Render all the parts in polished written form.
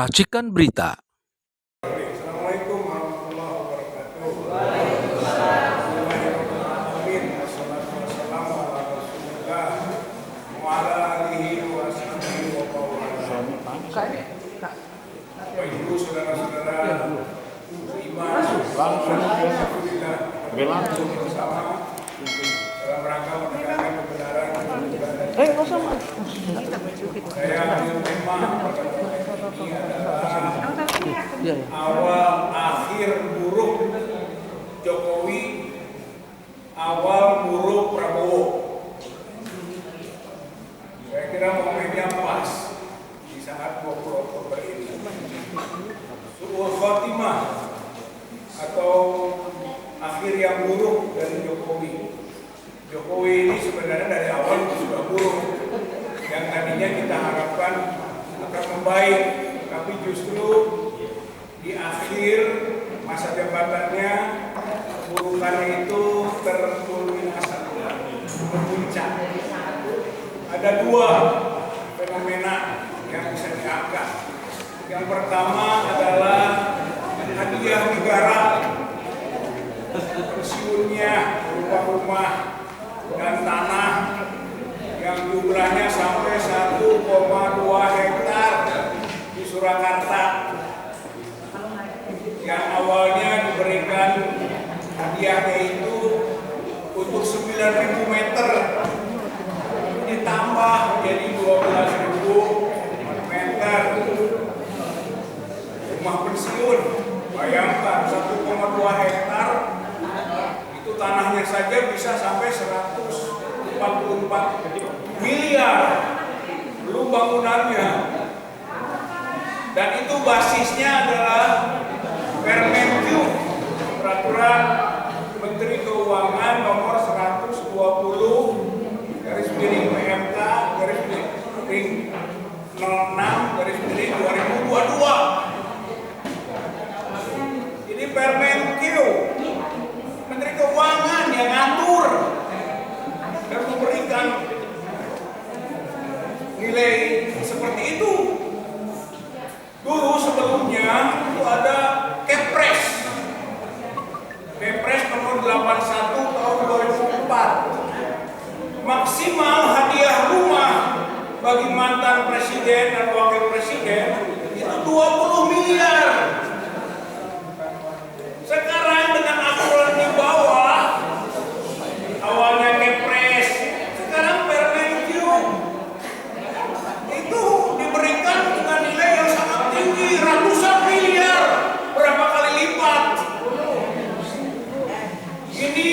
Racikan Berita. Assalamualaikum warahmatullahi wabarakatuh. Bismillahirrahmanirrahim. Wassalatu wassalamu ala Rasulillah wa ala alihi wa sahbihi wa Bapak Ibu, saudara-saudara iman, alhamdulillah bersama dalam rangka menegakkan kebenaran dan keadilan. Saya ambil tema pada ini adalah awal akhir buruk Jokowi, awal buruk Prabowo. Saya kira momennya pas di saat 20 Oktober ini. Su'ul khotimah atau akhir yang buruk dari Jokowi. Jokowi ini sebenarnya dari awal sudah buruk. Yang tadinya kita harapkan akan membaik, tapi justru di akhir masa jabatannya keburukannya itu terkulminasi, memuncak. Ada dua fenomena yang bisa diangkat. Yang pertama adalah hadiah negara, pensiunnya berupa rumah dan tanah yang jumlahnya sampai 1,2 hektar di Surakarta, yang awalnya diberikan hadiahnya itu untuk 9.000 meter, ditambah menjadi 12.000 meter rumah pensiun. Bayangkan 1,2 hektar itu tanahnya saja bisa sampai 144 miliar, belum bangunannya. Dan itu basisnya adalah Permenq, Peraturan Menteri Keuangan nomor 120 garis miring PMK garis miring 06 garis miring 2022. Ini Permenq, Menteri Keuangan yang ngatur dan memberikan nilai seperti itu. Dulu sebelumnya itu ada Kepres nomor 81 tahun 2004. Maksimal hadiah rumah bagi mantan presiden dan wakil presiden itu 20 miliar. Sekarang dengan aturan di bawah, awalnya Kepres, sekarang Permenq itu diberikan dengan nilai yang sangat tinggi, ratusan miliar, berapa kali lipat. Ini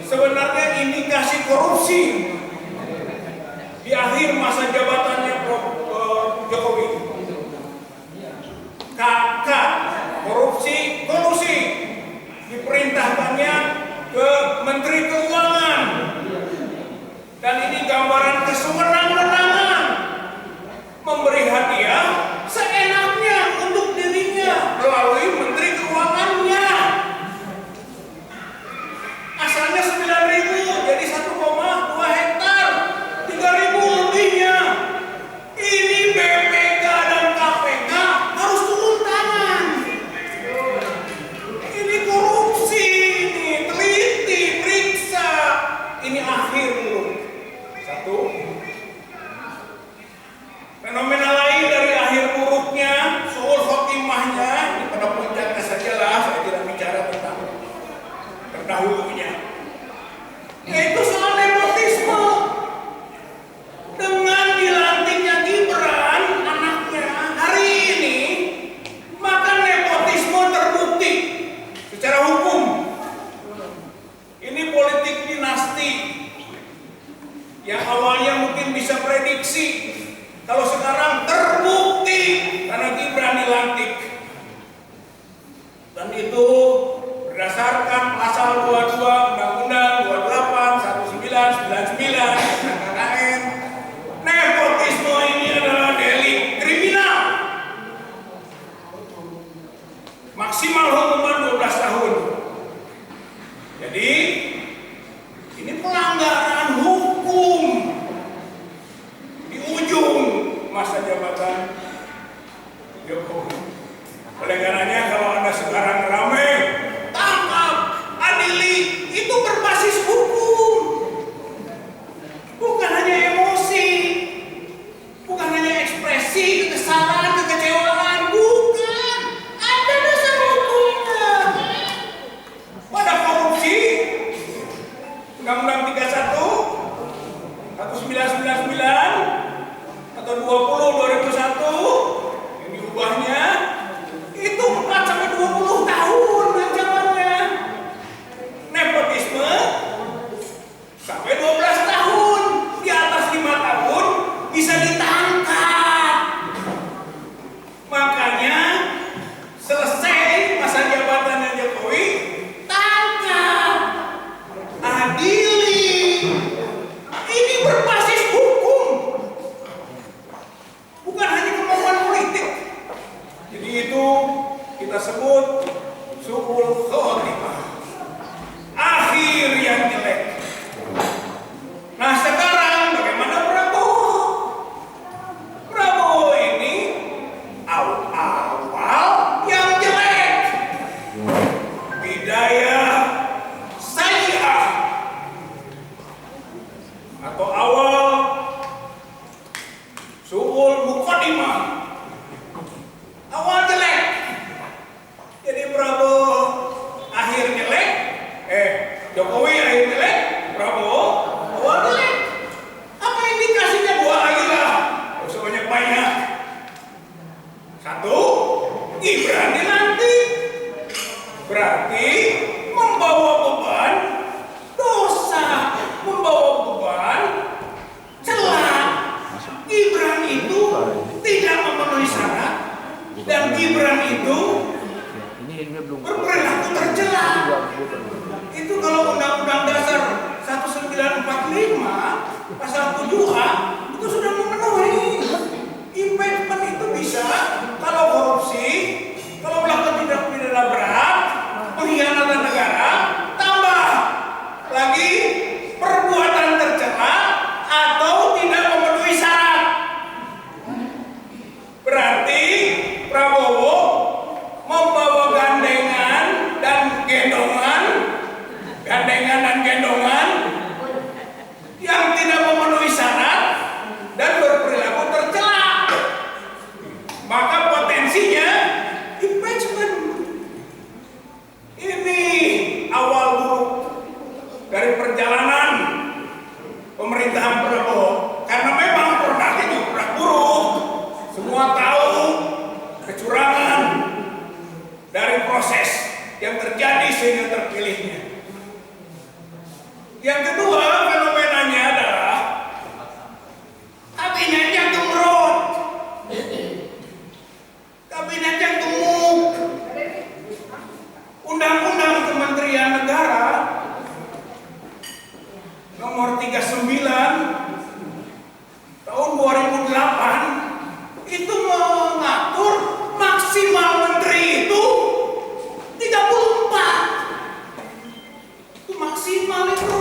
sebenarnya indikasi korupsi di akhir masa jabatannya Jokowi. KK, kolusi diperintahkannya ke Menteri Keuangan, dan ini gambaran kesewenang-wenangan memberi hadiah seenaknya untuk dirinya melalui Menteri Keuangannya. Asalnya 9.000 jadi 1,2 hektar, 3.000 lebihnya. Ini BPK dan KPK harus turun tangan. Ini korupsi, ini teliti, periksa. Ini akhir buruk. Satu. Fenomena lain dari akhir buruknya, su'ul khotimahnya, ini pada puncaknya sajalah, saya tidak bicara tentang terdahulunya, yaitu soal nepotisme. Dengan dilantiknya Gibran, anaknya, hari ini, maka nepotisme terbukti secara hukum. Ini politik dinasti yang awalnya mungkin bisa prediksi, kalau sekarang terbukti karena Gibran dilantik. Dan itu berdasarkan pasal 22 Undang-Undang 28 1999 KKN. Nepotisme ini adalah delik kriminal. Maksimal hukuman 12 tahun. Jadi ini pelanggaran hukum di ujung masa jabatan Jokowi. kita sebut su'ul khotimah, akhir yang jelek. Nah sekarang bagaimana Prabowo? Prabowo ini awal yang jelek, bidayah sayyi'ah, atau awal su'ul muqaddimah, awal jelek. Jadi Prabowo akhir jelek, Jokowi akhir jelek, Prabowo awal jelek. Apa indikasinya? Dua lagi lah, gak usah banyak-banyak. Satu, Gibran dilantik, berarti membawa beban dosa, membawa beban celah. Gibran itu tidak memenuhi syarat, dan Gibran itu berperilaku tercela. Itu kalau Undang-Undang Dasar 1945 pasal 7A itu sudah memenuhi. Impeachment itu bisa kalau korupsi, kalau melakukan tindak pidana berat, pengkhianatan negara, tambah lagi perbuatan tercela atau tidak memenuhi syarat. Berarti Prabowo membawa gandengan dan gendongan yang tidak memenuhi syarat dan berperilaku tercela. Maka potensinya impeachment. Ini awal buruk dari perjalanan pemerintahan Prabowo, karena memang produknya juga produk buruk. Semua tahu kecurangan dari proses yang terjadi sehingga terpilihnya. Yang kedua, fenomenanya adalah kabinetnya gemerut, kabinetnya gemuk. Undang-Undang Kementerian Negara nomor 39 tahun 2008 itu mengatur maksimal menteri itu 34. Itu maksimal itu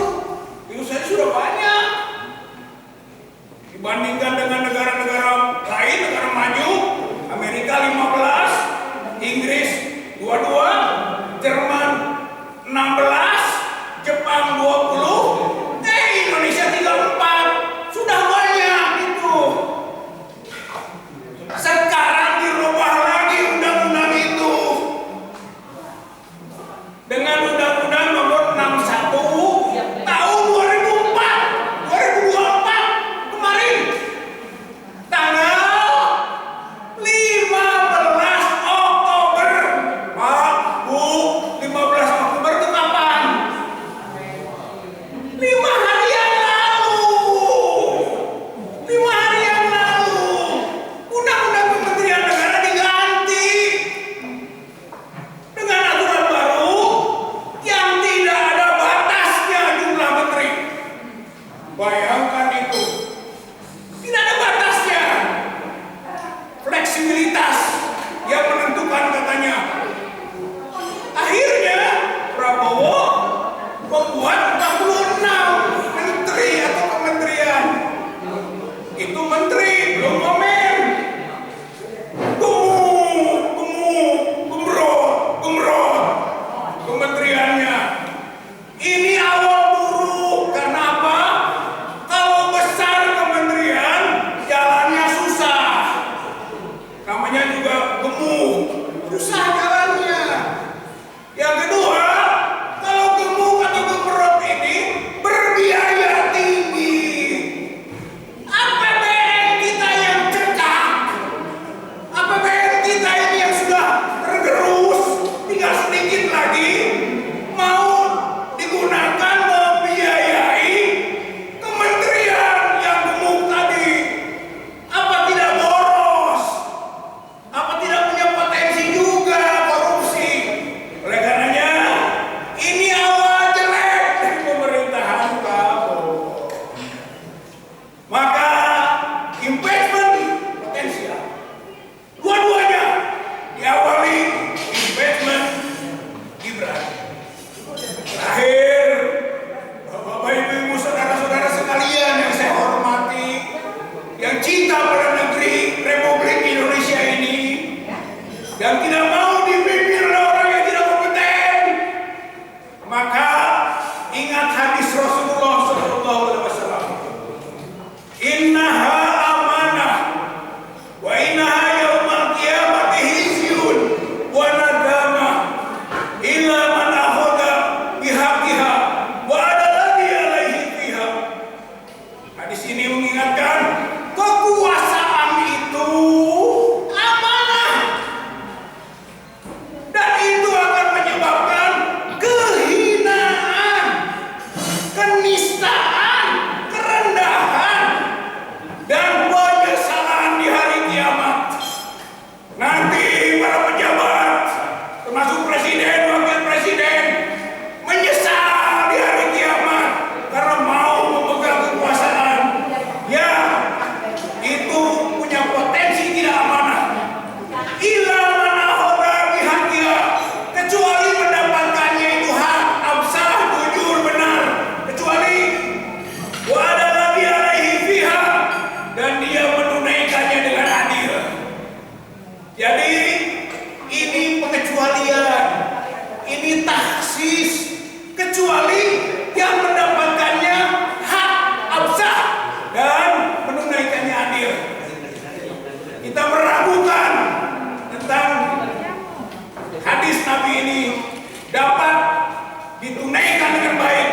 dengan baik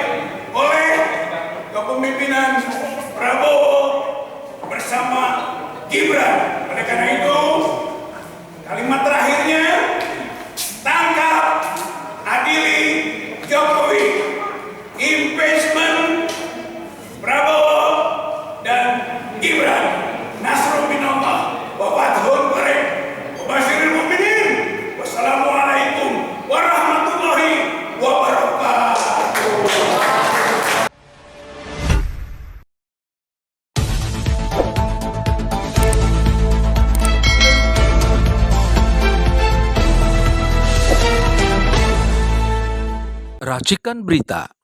oleh kepemimpinan Prabowo bersama Gibran. Oleh karena itu, kalimat terakhirnya, tangkap, adili Jokowi, impeachment Prabowo dan Gibran. Nasrul minallah wa fathun qarib wa basyiril mu'minin. Wassalamualaikum warahmatullahi wabarakatuh. Racikan Berita